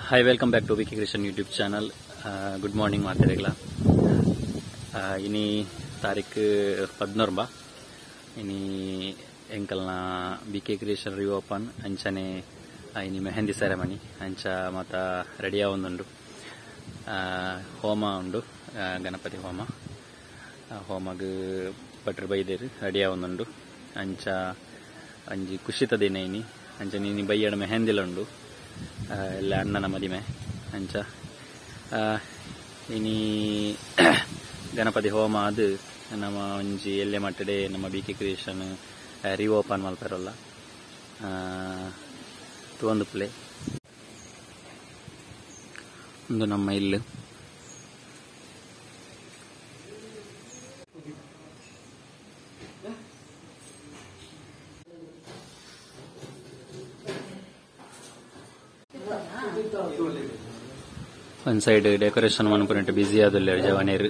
Hi, welcome back to Vicky Christian YouTube channel. Good morning, ಮಾತಾಡಿಗಳ ಇನಿ ತಾರೀಕು 14 ಇನಿ ಎಂಕಲ್ನ BK creation reopen ಅಂಚನೆ ಇನಿ ಮೆಹಂದಿ ಸೆರೆಮನಿ ಅಂಚ ಮತ ರೆಡಿ ಆವೊಂದುಂಡು ಹೋಮ ಉಂಡು ಗಣಪತಿ ಹೋಮ ಹೋಮಗ್ ಭಟ್ರು ಬೈದೇರು ರೆಡಿ ಆವೊಂದುಂಡು ಅಂಚ ಅಂಜಿ ಖುಷಿತ ದಿನ ಇನಿ ಅಂಚ ನೀನು ಬೈಯಡ ಮೆಹಂದಿಲ ಉಂಡು ಎಲ್ಲ ಅಣ್ಣನ ಮದಿಮೆ ಅಂಚ ಇನಿ ಗಣಪತಿ ಹೋಮ ಅದು ನಮ್ಮ ಒಂಜಿ ಎಲ್ಲೆ ಮಟ್ಟಡೆ ನಮ್ಮ ಬಿ ಕೆ ಕ್ರಿಯೇಷನ್ ರಿಓಪನ್ ಮಲ್ಪರಲ್ಲ ಒಂದು ಪ್ಲೇ ಒಂದು ನಮ್ಮ ಇಲ್ಲು ಒಂದು ಸೈಡ್ ಡೆಕೋರೇಷನ್ ಮನ್ಪುನಿಟ್ಟು ಬಿಸಿ ಆದಲ್ಲ ಜವನೇರು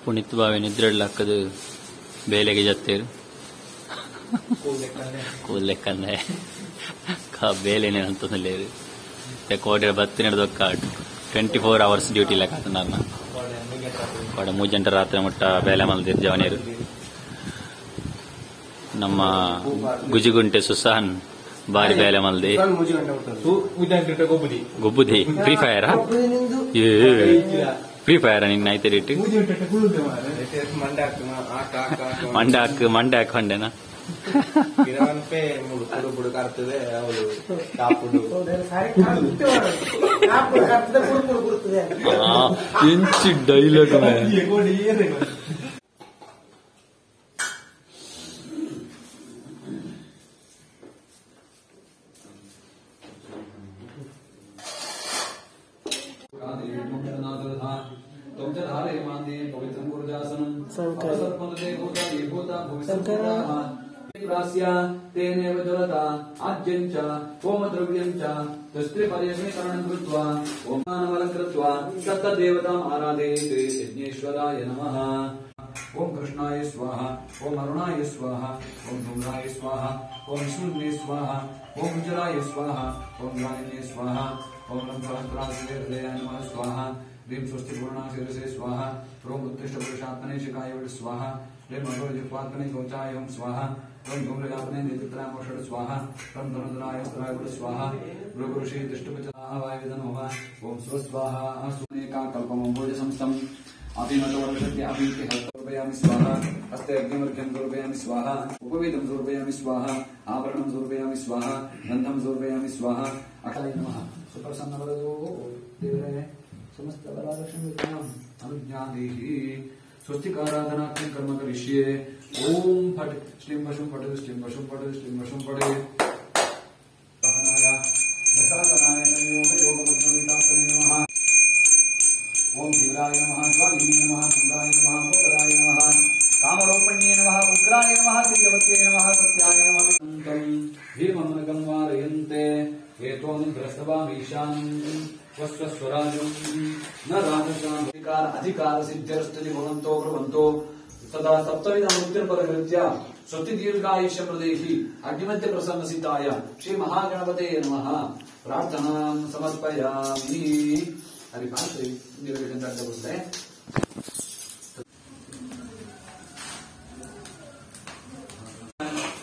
ಪುಣಿತ್ ಬಾವಿ ನಿದ್ರೆಳ್ಳಕ್ಕದು ಬೇಲೆಗೆ ಜತ್ತೇರು ಕೂಲ್ ಲೆಕ್ಕಂದೆ ಬೇಲೆನೆ ಅಂತಂದಲ್ಲೇರು ಕೋಡೆ ಬತ್ತಿನಡ್ದೊಕ್ಕ 24 hours ಡ್ಯೂಟಿ ಲೆಕ್ಕ ನನ್ನ ಕೋಡೆ 3 ಗಂಟೆ ರಾತ್ರಿ ಮುಟ್ಟ ಬೇಲೆ ಮಲ್ದಿರು ಜವನೇರು ನಮ್ಮ ಗುಜಿಗುಂಟೆ ಸುಸಾನ್ ಬಾರಿ ಬೇಲೆ ಮಲ್ದಿ ಗೊಬ್ಬುದಿ ಫ್ರೀ ಫೈರ್ ಫ್ರೀ ಫೈರ್ ನಿನ್ನ ಆಯ್ತು ರೇಟ್ ಮಂಡೆ ಹಾಕೊಂಡೆನಾ ಎಂಚಿ ಡೈಲಾಗ್ तेनेव ज्वलता आज्यञ्च होमद्रव्यञ्च तस्त्रिपर्यमेकरणं कृत्वा ओमानमलं कृत्वा तत्तदेवताम् आराधयेत् यज्ञेश्वराय नमः। ओम कृष्णाय स्वाहा, ओम अरुणाय स्वाहा, ओम धूम्राय स्वाहा, ओम विष्णुवे स्वाहा, ओम उज्जलाय स्वाहा, ओम ज्ञानिने स्वाहा, ओम सहस्राय नमः स्वाहा। ह्रीं स्वस्ति पूर्णाशिरसे स्वाहा, ओम उत्तिष्ठ पुरुषात्मने शिखाय स्वाहा, ह्रीं मनोजिह्वात्मने शौचाय ओम स्वाहा, ओम धूम्रजात्मने नेत्राय स्वाहा, ओम धनुधराय स्वाहा, गुरुषि तिष्ठपचनाः वायुवेदन होमा, ओम स्वस्वाहा सुनेका कल्पमं भोजसंस्थम् अभिनतवर्षत्य अभिति हस्तरूपयामि स्वाहा, हस्ते अग्निमर्घ्यं समर्पयामि स्वाहा, उपवेदं समर्पयामि स्वाहा, आभरणं समर्पयामि स्वाहा, गन्धं समर्पयामि स्वाहा। अकाय नमः। सुप्रसन्नवरदो देवरे समस्त बलालक्ष्मीकाम् अनुज्ञादेहि। स्वस्तिकाराधनाख्यं कर्म करिष्ये। ओम फट श्रीं वशुं फट श्रीं वशुं फट श्रीं वशुं फट सहनाय दशासनाय योगयोगमग्नवितासने नमः। ओम शिवराय नमः, स्वालिने नमः, नन्दाय नमः, मोदराय नमः, कामरूपण्ये नमः, उग्राय नमः, तेजवत्ये नमः, सत्याय नमः। भीममनगं वारयन्ते एतोऽनुग्रस्तवामीशान् स्वस्वस्वराजं न राजसाम् अधिकार सिद्ध्यस्तुति भवन्तो ब्रुवन्तो सदा सप्तविधमुत्तिर्परकृत्य स्वस्ति दीर्घायुष्य प्रदेहि अग्निमध्य प्रसन्नसिताय श्री महागणपते नमः। प्रार्थनां समर्पयामि। हरिपात्रे निर्विघ्नतः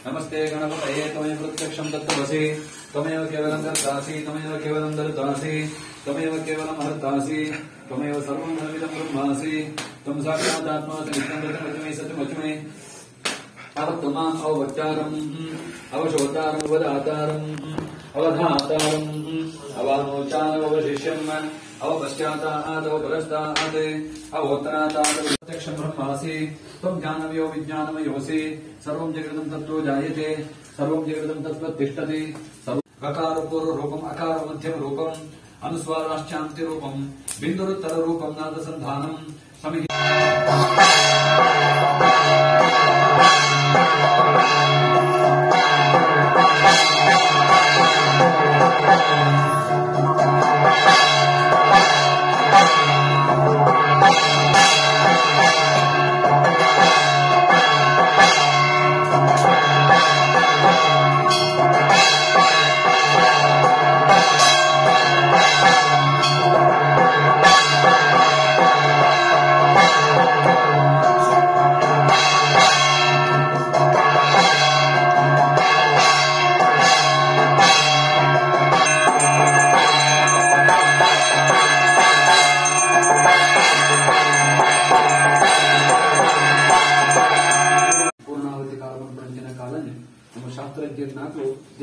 नमस्ते गणपतये त्वमेव प्रत्यक्षं तत्त्वसि, त्वमेव केवलं कर्तासि, त्वमेव केवलं धर्तासि, त्वमेव केवलं हर्तासि, त्वमेव सर्वं धर्मिदं ब्रह्मासि, त्वं साक्षात् आत्मासि नित्यं रतिमतिमयि सत्यमचिमयि अवत्तमाम् अववक्तारम् अवशोतारम् अवदातारम् अवधातारम् अवामोचानवशिष्यम् अवपश्चातात् अवपरस्तात् अवोत्तरातात् प्रत्यक्षं ब्रह्मासि, त्वं ज्ञानमयो विज्ञानमयोऽसि, सर्वं जगतं तत्त्वो जायते, सर्वं जगतं तत्त्वं तिष्ठति। अकारपूर्वरूपम् अकारमध्यमरूपम् अनुस्वाराश्चान्त्यरूपम् बिन्दुरुत्तररूपम् नादसन्धानम् समिहि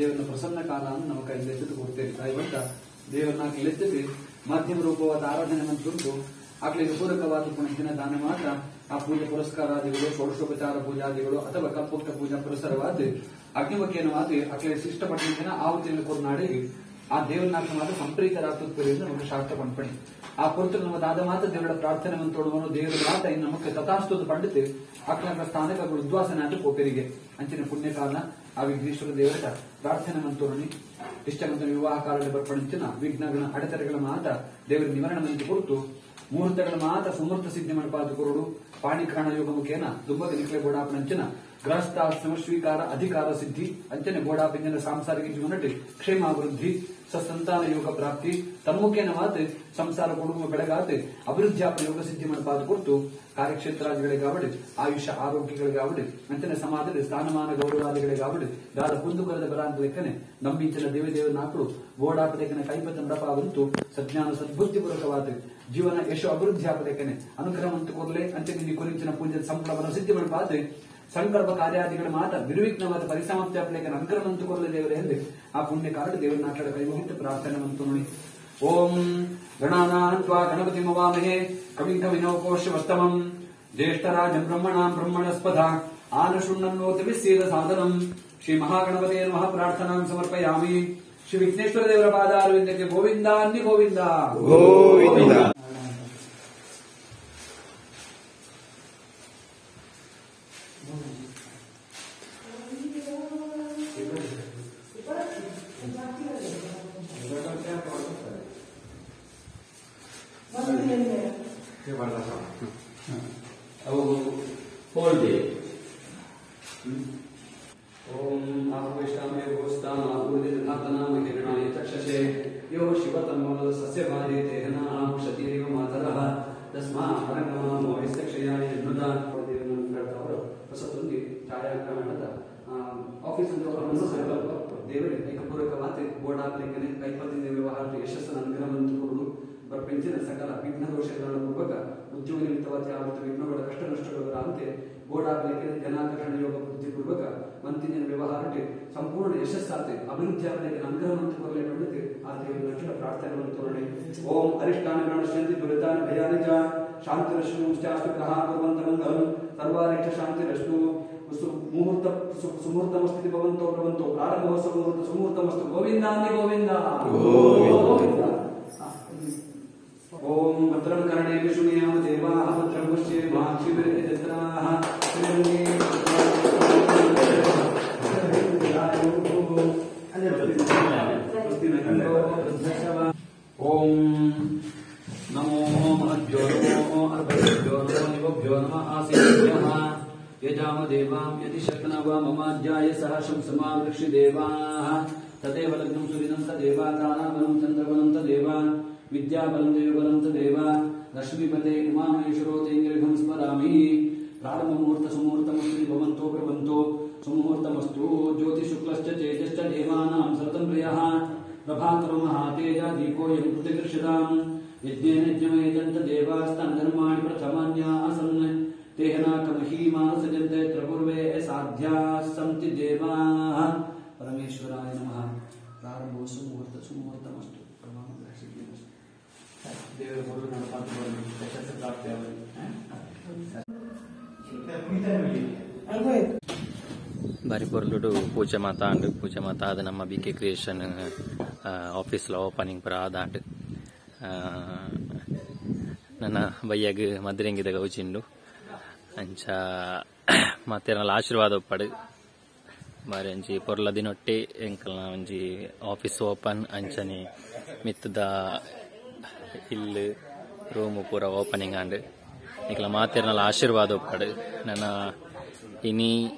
ದೇವರನ್ನ ಪ್ರಸನ್ನ ಕಾಲ ಅಂತ ನಮ್ಮ ಕೈಯಿಂದ ಎತ್ತು ಕೊಡ್ತೇವೆ ಇವತ್ತ ದೇವರನ್ನ ಆಕಲೆತ್ತಿದ್ದು ಮಾಧ್ಯಮ ರೂಪವಾದ ಆರಾಧನೆ ಮಂತುಂಟು ಆಕಳಿಗೆ ಪೂರಕವಾದ ಪುಣ್ಯದಿನ ದಾನ ಮಾತ್ರ ಆ ಪೂಜೆ ಪುರಸ್ಕಾರಾದಿಗಳು ಷೋಡಶೋಪಚಾರ ಪೂಜಾದಿಗಳು ಅಥವಾ ಕಪ್ಪುಕ್ತ ಪೂಜಾ ಪುರಸ್ಕಾರವಾದ ಅಗ್ನಿಮುಖೇನವಾದ ಆಕಳಿಗೆ ಇಷ್ಟಪಟ್ಟಿನ ಆವತಿಯನ್ನು ಕೊರನಾಡಿಗೆ ಆ ದೇವರನಾಕ ಮಾತ್ರ ಸಂಪ್ರೀತರಾಗ್ತದೆ ನಮಗೆ ಶಾಸ್ತ್ರ ಪಂಪಣಿ ಆ ಕುರಿತು ನಮ್ಮದಾದ ಮಾತ್ರ ದೇವರ ಪ್ರಾರ್ಥನೆ ಮಂತೋಡುವನು ದೇವರ ಮಾತ ಇನ್ನು ನಮಗೆ ತಥಾಸ್ತುತ ಪಂಡಿತು ಆಕಳ ಸ್ಥಾನಕ್ಕೆ ಉದ್ವಾಸನೆ ಅಂತ ಪೋಪರಿಗೆ ಅಂಚಿನ ಪುಣ್ಯಕಾಲ ಆ ವಿಘ್ನೇಶ್ವರ ದೇವರ ಪ್ರಾರ್ಥನೆ ಮಂತೋರಣಿ ಇಷ್ಟಮಂತ ವಿವಾಹ ಕಾಲದಲ್ಲಿ ಬರ್ಪಡಿಸಿನ ವಿಘ್ನಗಳ ಅಡೆತಡೆಗಳ ಮಾತ ದೇವರ ನಿವಾರಣೆ ಮಂದಿ ಕುರಿತು ಮುಹೂರ್ತಗಳ ಮಾತ್ರ ಸುಮೂರ್ತ ಸಿದ್ಧಿ ಮಣಪಾದ ಕುರುಡು ಪಾಣಿಗ್ರಹಣ ಯೋಗ ಮುಖೇನ ದುಂಬದ ನಿಖಲೆ ಗೋಡಾಪನಂಚನ ಗೃಹಸ್ಥ ಸಮಸ್ವೀಕಾರ ಅಧಿಕಾರ ಸಿದ್ಧಿ ಅಂಚನೆ ಗೋಡಾಪಿಂಜನ ಸಾಂಸಾರಿಕ ಜೀವನಟಿ ಕ್ಷೇಮಾಭಿವೃದ್ಧಿ ಸಸಂತಾನ ಯೋಗ ಪ್ರಾಪ್ತಿ ತನ್ಮುಖೇನ ಮಾತು ಸಂಸಾರ ಕುಟುಂಬ ಬೆಳಗಾತೆ ಅಭಿವೃದ್ಧಿಯಾಪನ ಯೋಗ ಸಿದ್ಧಿ ಮಣಪಾದ ಕುರಿತು ಕಾರ್ಯಕ್ಷೇತ್ರಾದಿಗಳಿಗಾವಡಿ ಆಯುಷ್ಯ ಆರೋಗ್ಯಗಳಿಗಾವಡಿ ಅಂಚನೆ ಸಮಾಜದಲ್ಲಿ ಸ್ಥಾನಮಾನ ಗೌರವಾದಿಗಳಿಗಾವಡಿ ದಾದ ಕುಂದುಕರದ ಬರಾಂತ ಲೆಕ್ಕನೆ ನಂಬಿಂಚಿನ ದೇವದೇವ ನಾಕಳು ಗೋಡಾಪದೆಕ್ಕನೆ ಕೈಪತ್ತ ನಡಪಾವಂತು ಸಜ್ಞಾನ ಸದ್ಬುದ್ಧಿಪೂರ್ವಕವಾದ ಜೀವನ ಯಶೋ ಅಭಿವೃದ್ಧಿ ಆಪದೆಕ್ಕನೆ ಅನುಗ್ರಹವಂತ ಕೊರಲೆ ಅಂಚನೆ ಕುರಿಚಿನ ಪೂಜೆ ಸಂಪಳವನ್ನು ಸಿದ್ಧಿ ಮಣಪಾದೆ ಸಂಕಲ್ಪ ಕಾರ್ಯಾದಿಗಳ ಮಾತ ನಿರ್ವಿಘ್ನವಾದ ಪರಿಸಮಾಪ್ತಿ ಅಪ್ಲೇಖನ ಅನುಗ್ರಹವಂತ ಕೊರಲೆ ದೇವರ ಎಂದು ಆ ಪುಣ್ಯ ಕಾರಣ ದೇವರ ನಾಟಕ ಕೈಮುಗಿತ ಪ್ರಾರ್ಥನೆ ಮಂತು ನೋಡಿ ಓಂ ಗಣಾನಾನ್ವಾ ಗಣಪತಿ ಮವಾಮಹೇ ಕವಿಂ ಕವಿನೋಪೋಷ್ಯವಸ್ತಮಂ ಜ್ಯೇಷ್ಠರಾಜಂ ಬ್ರಹ್ಮಣಾಂ ಬ್ರಹ್ಮಣಸ್ಪದ ಆನುಶೃಣ್ಣನ್ನೋತಿ ವಿಸ್ಸೇದ ಸಾಧನಂ ಶ್ರೀ ಮಹಾಗಣಪತಿಯ ನಮಃ ಪ್ರಾರ್ಥನಾಂ ಸಮರ್ಪಯಾಮಿ ಶ್ರೀ ವಿಘ್ನೇಶ್ವರ ದೇವರ ಪಾದಾರವಿಂದಕ್ಕೆ ಗೋವಿಂದ ಅನ್ನಿ ಗೋವಿಂದ ಗೋವಿಂದ. Hold it. ಓಂ ಆಪವಿಷ್ಟಾಮೇ ಗೋಸ್ತಾನ ಆಪೂರ್ದಿತನಾಥನಾಮ ಹಿರಣಾಯ ಚಕ್ಷಸೆ ಯೋ ಶಿವತನ್ಮೂಲದ ಸಸ್ಯಭಾರಿ ದೇಹನ ಆಹುಷತಿರೇವ ಮಾತರಃ ತಸ್ಮಾ ಪರಂಗಮೋ ಯಸ್ತಕ್ಷಯಾಯ ನುದ ಅವರು ಹೊಸತೊಂದಿ ಛಾಯಾಗ್ರಹಣದ ಆಫೀಸ್ ದೇವರಿಗೆ ಏಕಪೂರಕವಾದ ಗೋಡಾಪಲೇಖನೆ ಕೈಪತ್ತಿನ ವ್ಯವಹಾರದ ಯಶಸ್ಸನ್ನು ಅನುಗ್ರಹವಂತರು ಬರ್ಪೆಂಚಿನ ಸಕಲ ವಿಘ್ನ ದೋಷಗಳ ಪೂರ್ವಕ ಉದ್ಯೋಗ ನಿಮಿತ್ತವಾದ ಆವೃತ್ತ ವಿಘ್ನಗಳ ಕಷ್ಟ ನಷ್ಟಗಳ ಅಂತೆ ಗೋಡಾಪಲೇಖನೆ ಜನಾಕರ್ಷಣ ಯೋಗ ಬುದ್ಧಿಪೂರ್ವಕ ಮಂತಿನ ವ್ಯವಹಾರಕ್ಕೆ ಸಂಪೂರ್ಣ ಯಶಸ್ಸಾತೆ ಅಭಿವೃದ್ಧಿಯಾಗಲಿಕ್ಕೆ ಅನುಗ್ರಹವಂತ ಕೊರಲೆ ಪಂಡಿತು ಆ ದೇವರ ನಕ್ಷತ್ರ ಪ್ರಾರ್ಥನೆ ಮಂತೋರಣೆ ಓಂ ಅರಿಷ್ಟಾನ ಗಣಶ್ಯಂತಿ ದುರಿತಾನ ಭಯಾನಿ ಚ ಶಾಂತಿರಶ್ನುಶ್ಚಾಸ್ತು ಗ್ರಹ ಕುರ್ವಂತ ಮಂಗಲಂ ಸರ್ವಾರಿಕ್ಷ ಶಾಂತಿರಶ್ನು ಮುಹೂರ್ತ ಸುಮೂರ್ತಮಸ್ತಿ ಭವಂತೋ ಭವಂತೋ ಪ್ರಾರಂಭೋತ್ಸವ ಮುಹೂರ್ತ ಸುಮೂರ್ತಮಸ್ತು ಗೋವಿಂದಾನಿ ಗೋವಿಂದ ಗೋವಿಂದ. ಓಂ ಭದ್ರಂ ಕರ್ಣೇ ವಿಷ್ಣುಯಾಮ ದೇವಾಃ ಭದ್ರಂ ಪಶ್ಯೇಮಾಕ್ಷಿಭಿರ್ಯಜತ್ರಾಃ ಶ್ರೀರಂಗೇ ಓಂ ನಮೋ ಮಹದ್ಭ್ಯೋ ನಮೋ ಅರ್ಭ್ಯೋ ನಮೋ ನಿಭ್ಯೋ ನಮಃ ಆಸೀಭ್ಯಃ ಯಜಾಮ ದೇವಾಂ ಯದಿ ಶಕ್ನವ ಮಮಾಧ್ಯಾಯ ಸಹ ಶಂಸಮಾ ವೃಕ್ಷಿ ದೇವಾಃ ತದೇವ ಲಗ್ನಂ ಸುರಿನಂ ತದೇವ ತಾರಾಬಲಂ ಚಂದ್ರಬಲಂ ತದೇವ ವಿದ್ಯಾಬಲಂ ದೇವಬಲಂ ತದೇವ ರಶ್ಮಿಪತೆ ಉಮಾಮಹೇಶ್ವರೋ ತೇಂಗ್ರಿಹಂ ಸ್ಮರಾಮಿ ಪ್ರಾರಂಭ ಮುಹೂರ್ತ ಸುಮುಹೂರ್ತಮಸ್ತು ಭವಂತೋ ಪ್ರಭವಂತೋ ಸುಮುಹೂರ್ತಮಸ್ತು ಜ್ಯೋತಿ ಶುಕ್ಲಶ್ಚ ಚೇತಶ್ಚ ದೇವಾನಾಂ ಸತತಂ ಪ್ರಿಯಃ ಪ್ರಭಾಕರೋ ಮಹಾತೇಜ ದೀಪೋಯಂ ಪ್ರತಿಗೃಹ್ಯತಾಂ ಯಜ್ಞೇನ ಯಜ್ಞಮಯಜಂತ ದೇವಾಸ್ತಾನ್ ಧರ್ಮಾಣಿ ಪ್ರಥಮಾನ್ಯಾಸನ್ ತೇಹನಾಕಮಹೀಮಾನಸಜಂತೆ ತ್ರಪೂರ್ವೇ ಸಾಧ್ಯಾಃ ಸಂತಿ ದೇವಾಃ ಪರಮೇಶ್ವರಾಯ ನಮಃ. ಪ್ರಾರಂಭೋ ಸುಮುಹೂರ್ತಮಸ್ತು ದೇವರ ಪೂರ್ವ ನಡಪಾತ್ಮಗಳನ್ನು ಯಶಸ್ಸು ಪ್ರಾಪ್ತಿಯಾಗಲಿ. ಬಾರಿ ಪೊರ್ಲುಡು ಪೂಜೆ ಮಾತಾಂಡು ಪೂಜೆ ಮಾತಾದ ನಮ್ಮ BK ಕ್ರಿಯೇಷನ್ ಆಫೀಸ್ಲ ಓಪನಿಂಗ್ ಪರ ಆದಾಂಡು ನನ್ನ ಬಯ್ಯಗ್ ಮದ್ರೆಂಗಿದ ಗೌಚಿಂಡು ಅಂಚ ಮತ್ತೆ ನನ್ನ ಆಶೀರ್ವಾದ ಒಪ್ಪಡು ಬಾರಿ ಅಂಚಿ ಪೊರ್ಲ ದಿನೊಟ್ಟೆ ಎಂಕಲ್ನ ಒಂಜಿ ಆಫೀಸ್ ಓಪನ್ ಅಂಚನೆ ಮಿತ್ತದ ಇಲ್ಲು ರೂಮು ಪೂರ ಓಪನಿಂಗ್ ಆಂಡು ನಿಕ್ಲ ಮಾತೆರ್ನಲ್ಲ ಆಶೀರ್ವಾದ ಒಪ್ಪಡು ನನ್ನ ಇನಿ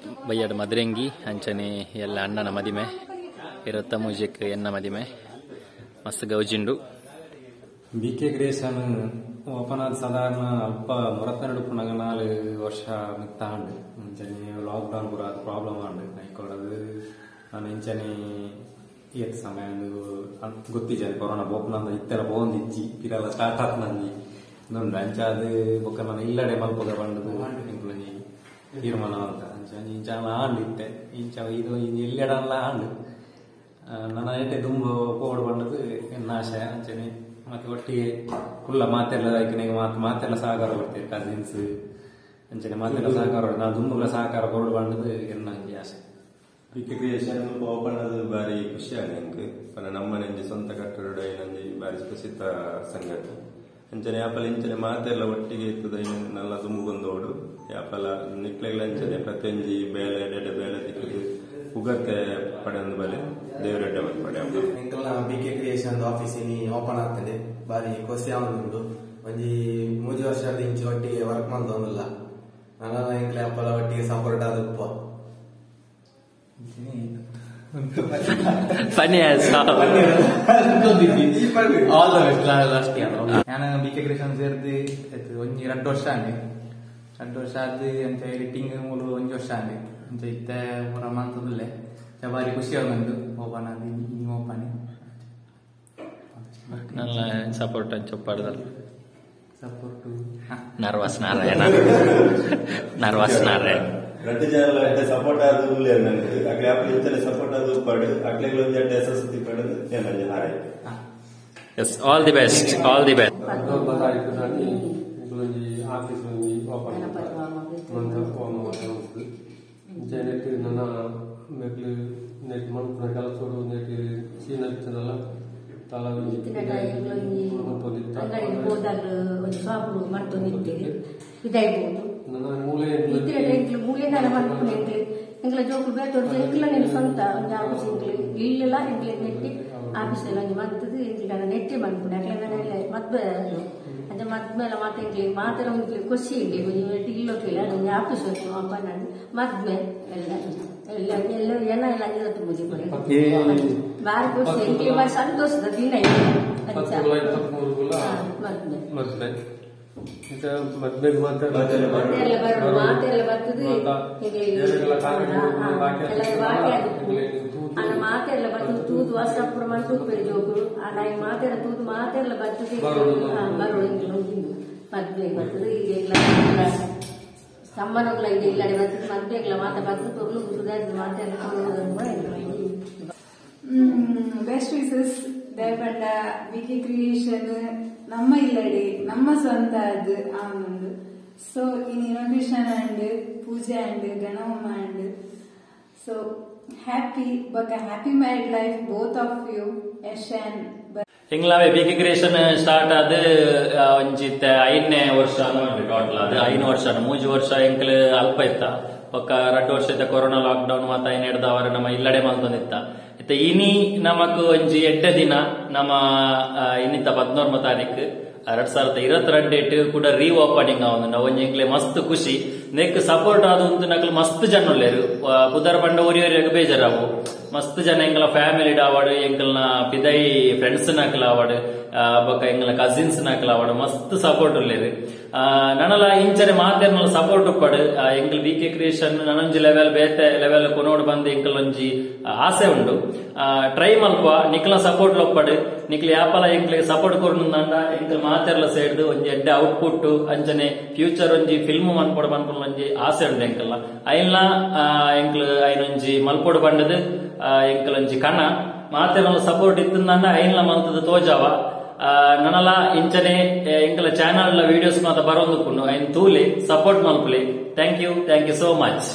ಬಯ್ಯಡ ಮದ್ರೆಂಗಿ ಅಂಚನೆ ಎಲ್ಲ ಅಣ್ಣನ ಮದಿಮೆ ಇರತ್ತ ಮುಜಿಕ್ ಎನ್ನ ಮದಿಮೆ ಮಸ್ತ್ ಗೌಜಿಂಡು. BK ಕ್ರಿಯೇಷನ್ ಓಪನ್ ಆದ ಸಾಧಾರಣ ಅಲ್ಪ 32 4 ವರ್ಷ ಮಿತ್ತಾಂಡು ಅಂಚನೆ ಲಾಕ್ಡೌನ್ ಪೂರ ಪ್ರಾಬ್ಲಮ್ ಆಂಡು ಐಕೊಡದು ನಾನು ಇಂಚನೆ ಏತ್ ಸಮಯ ಗೊತ್ತಿಜಾನೆ ಕೊರೋನಾ ಬೋಪನಂದ ಇತ್ತೆಲ್ಲ ಬೋಂದಿಜ್ಜಿ ಪಿರಲ್ಲ ಸ್ಟಾರ್ಟ್ ಆತ್ ನಂಜಿ ಇನ್ನೊಂದು ಅಂಚಾದ ಬೊಕ್ಕ ನಾನು ಇಲ್ಲಡೆ ಮಲ್ಪದ ಬಂಡದು ಇಂಕ್ಲೊಂಜಿ ತೀರ್ಮಾನ ಅಂತ ಅಂಚ ಇಂಚಾಲ ಆಂಡು ಇತ್ತೆ ಇಂಚ ಇದು ಇಲ್ಲೆಡಲ್ಲ ಆಂಡು ನನ್ನ ಏಟೆ ದುಂಬು ಕೋಡ್ ಬಂದದ್ದು ಎನ್ನ ಆಶಯ ಅಂಚನೆ ಮತ್ತೆ ಒಟ್ಟಿಗೆ ಕುಲ್ಲ ಮಾತೆಲ್ಲ ಆಯ್ಕೆ ಮಾತೆಲ್ಲ ಸಹಕಾರ ಬರ್ತೇವೆ ಕಸಿನ್ಸ್ ಅಂಚನೆ ಮಾತೆಲ್ಲ ಸಹಕಾರ ನಾನು ದುಂಬುಗಳ ಸಹಕಾರ ಕೋಡ್ ಬಂದದ್ದು ಎನ್ನ ಹಂಗೆ ಆಸೆ. ಬಿಕೆ ಕ್ರಿಯೇಷನ್ ಓಪನ್ ಅದು ಬಾರಿ ಖುಷಿ ಆಗಿ ನಂಗೆ ನಮ್ಮನೆ ಸ್ವಂತ ಕಟ್ಟಡ ನಂಜಿ ಬಾರಿ ಪ್ರಸಿದ್ಧ ಸಂಗತಿ ಅಂಚನೆ ಯಾಪಲ ಇಂಚನೆ ಮಾತೆಲ್ಲ ಒಟ್ಟಿಗೆ ಇರ್ತದೆ ನಲ್ಲ ತುಂಬುಗೊಂದೋಡು ಯಾಪಲ ನಿಕ್ಲೆಗಳ ಅಂಚನೆ ಪ್ರತಿಯೊಂಜಿ ಬೇಲೆ ಎಡೆ ಬೇಲೆ ತಿಕ್ಕಿದ್ದು ಉಗತ್ತೆ ಪಡೆಯೊಂದು ಬಲೆ ದೇವರೆಡ್ಡ ಪಡೆ ಎಂಕಲ್ನ ಬಿಕೆ ಕ್ರಿಯೇಷನ್ ಆಫೀಸಿನಿ ಓಪನ್ ಆಗ್ತದೆ ಬಾರಿ ಖುಷಿ ಆಗುಂಡು ಒಂಜಿ 3 ವರ್ಷದ ಇಂಚು ಒಟ್ಟಿಗೆ ವರ್ಕ್ ಮಾಡ್ದೊಂದಿಲ್ಲ ನನ್ನ ಎಂಕ್ಲೆ ಅಪ್ಪಲ ಒಟ್ಟಿಗೆ ಸಪೋರ್ಟ್ ಆದ ಉಪ್ಪ Funny as hell. All the best last year. ನಾನು ಬಿಕೆ ಕ್ರಿಯೇಷನ್ ಸೇರಿದ್ದು ಒಂಜಿ 2 ವರ್ಷ ಆಗಿ 2 ವರ್ಷ ಆದ ಅಂತ ಎಡಿಟಿಂಗ್ ಮೂಲು 1 ವರ್ಷ ಆಗಿ ಅಂತ ಇತ್ತೆ ಪೂರ ಮಂತದಲ್ಲೇ ಬಾರಿ ಖುಷಿ ಆಗುಂಡು ಓಪನ್ ಆಗಿ ಓಪನ್ നല്ല സപ്പോർട്ട് ചൊപ്പാടുതൽ support nervous Narayana nervous Narayana ರಟ್ಟು ಜನ ಸಪೋರ್ಟ್ ಆದ ನನಗೆ ಅಕ್ಲೆ ಆಪಲ್ ಇಂಚನೆ ಸಪೋರ್ಟ್ ಆದ ಪಡು ಅಕ್ಲೆಗಳು ಒಂದು ಯಶಸ್ವಿ ಪಡೆದು ಏನಂಜೆ Narayana. Yes all the best all the best. Office open ನೆಟ್ ನನ್ನ ನೆಟ್ಲು ನೆಟ್ ಮಾಡ್ಕೊಂಡು ಕೆಲಸ ನೆಟ್ ಸೀನ್ ಆಗ್ತದಲ್ಲ ಎಂಗ್ಲ ಜೋಕು ಬೇತೊಡ್ದು ಎಂಕ್ಲ ನೆಲೆ ಸ್ವಂತ ಒಂದು ಆಫೀಸ್ ಇಲ್ಲೆಲ್ಲ ಎಂಕ್ಲೆ ನೆಟ್ಟಿ ಆಫೀಸ್ನೆಲ್ಲ ಒಂಜಿ ಮಂತದ್ದು ಎಂಕ್ಲೆ ನೆಟ್ಟಿ ಮನ್ಪುಂಡು ಅಕ್ಲೆಲ್ಲ ಮದ್ವೆ ಅಂದ್ರೆ ಮದ್ಮೇಲೆ ಮಾತೆ ಮಾತೆಲ್ಲ ಒಂದು ಖುಷಿ ಇದೆ ಒಂಜಿ ಇಲ್ಲೋಕಿಲ್ಲ ಒಂದು ಆಫೀಸ್ ಹೋಗ್ತು ಅಪ್ಪ ನಾನು ಮದ್ಮೆ ಎಲ್ಲ ಎಲ್ಲ ಎಲ್ಲ ಏನ ಎಲ್ಲ ಅಂಜತ್ತು ಮುಜಿ ಬಾರಿ ಖುಷಿ ಎಂಕ್ಲೆ ಬಾರಿ ಸಂತೋಷದ ದಿನ ಮದ್ವೆ ಮಾತೆಲ್ಲ ಬರ್ತದೆ ಮಾತೆಲ್ಲ ಬರ್ತದೆ ತೂದು ವರ್ಷ ಪ್ರಮಾಣ ತೂಪೇರಿ ಜೋಗುರು ಮಾತೆಲ್ಲ ತೂದು ಮಾತೆಲ್ಲ ಬರ್ತದೆ ಬರೋದು ಮದ್ವೆ ಬರ್ತದೆ ಈಗ ಸಂಬಂಧಗಳ ಇದೆ ಇಲ್ಲ ಬರ್ತದೆ ಮದ್ವೆಗಳ ಮಾತಾ ಬರ್ತದೆ ತೊರ್ಲು ಗುರುದಾದ ಮಾತೆಲ್ಲ ಬೆಸ್ಟ್ ವಿಸಸ್ ದಯಪಂಡ ಬಿಕೆ ಕ್ರಿಯೇಷನ್ ನಮ್ಮ ಇಲ್ಲಡೆ ನಮ್ಮ ಸ್ವಂತ ಅದು Anand so in inauguration and puja and ganahoma and so happy but happy married life both of you Yash and ಎಂಗ್ಲಾವೆ ಬಿಕೆ ಕ್ರಿಯೇಷನ್ ಸ್ಟಾರ್ಟ್ ಆದ ಒಂಜಿತ್ತ 5ನೇ ವರ್ಷ ನೋಡ್ರಿ ಟೋಟಲ್ ಅದು 5 ವರ್ಷ 3 ವರ್ಷ ಎಂಕ್ಲು ಅಲ್ಪ ಇತ್ತ ಪಕ್ಕ 2 ವರ್ಷ ಇತ್ತ ಕೊರೋನಾ ಲಾಕ್ಡೌನ್ ಮಾತ ಐನ್ ಹಿಡ್ದವರ ನಮ್ಮ ಇಲ್ಲಡೆ ಮಲ್ತೊಂದಿತ್ತ ಇತ್ತ ಇನಿ ನಮಕ್ ಒಂಜಿ ಎಡ್ಡೆ ದಿನ ನಮ್ಮ ಇನ್ನಿತ್ತ 14ನೇ ತಾರೀಕು 2022 ಕೂಡ ರೀ ಓಪನಿಂಗ್ ಆವೊಂದು ಒಂಜಿ ಎಂಕ್ಲೆ ಮಸ್ತ್ ಖುಷಿ ನೆಕ್ ಸಪೋರ್ಟ್ ಆದ ಒಂದು ನಕಲು ಮಸ್ತ್ ಜನ ಉಳ್ಳೇರು ಪುದರ್ ಪಂಡ ಒರಿಯೊರಿಯಾಗ ಬೇಜಾರಾವು ಮಸ್ತ್ ಜನ ಎಂಕಲ ಫ್ಯಾಮಿಲಿ ಆವಾಡು ಎಂಕಲ್ನ ಪಿದೈ ಫ್ರೆಂಡ್ಸ್ ನಾಕಲ್ ಆವಾಡು ಬೊಕ್ಕ ಎಂಕಲ ಕಸಿನ್ಸ್ ನಾಕಲ್ ಆವಾಡು ಮಸ್ತ್ ಸಪೋರ್ಟ್ ಉಳ್ಳೇರು ನನಲ ಇಂಚನೆ ಮಾತೆರ್ನಲ ಸಪೋರ್ಟ್ ಉಪ್ಪಡು ಎಂಕಲ್ ಬಿಕೆ ಕ್ರಿಯೇಷನ್ ನನೊಂಜಿ ಲೆವೆಲ್ ಬೇತೆ ಲೆವೆಲ್ ಕೊನೋಡು ಬಂದು ಎಂಕಲ್ ಒಂಜಿ ಆಸೆ ಉಂಡು ಟ್ರೈ ಮಲ್ಪ ನಿಕ್ಲ ಸಪೋರ್ಟ್ ಲೊಪ್ಪಡು ನಿಕ್ಲಿ ಯಾಪಲ ಎಂಕ್ಲಿಗೆ ಸಪೋರ್ಟ್ ಕೊರ್ನುಂದಂಡ ಎಂಕಲ್ ಮಾತೆರ್ಲ ಸೇರ್ದು ಒಂಜಿ ಎಡ್ಡೆ ಔಟ್ಪುಟ್ ಅಂಚನೆ ಫ್ಯೂಚರ್ ಒಂಜಿ ಫಿಲ್ಮ್ ಮನ್ಪೊಡು ಮನ್ಪುಲ್ ಒಂಜಿ ಆಸೆ ಉಂಡು ಎಂಕಲ್ಲ ಐನ್ಲ ಎಂಕ್ಲು ಐನೊಂಜಿ ಮಲ್ಪೊಡು ಬಂಡದು ಎಂಕಲ್ ಒಂಜಿ ಕಣ ಮಾತೆರ್ನಲ ಸಪೋರ್ಟ್ ಇತ್ತಂದಂಡ ಐನ್ಲ ಮಲ್ತದ ತೋಜಾವ ನನಲ ಇಂಚನೆ ಎಂಕಲ ಚಾನಲ್ ವಿಡಿಯೋಸ್ ಮಾತ ಬರೋಂದುಪ್ಪುಂಡು ಐನ್ ತೂಲೆ ಸಪೋರ್ಟ್ ಮಲ್ಪುಲೆ ಥ್ಯಾಂಕ್ ಯು ಸೋ ಮಚ್.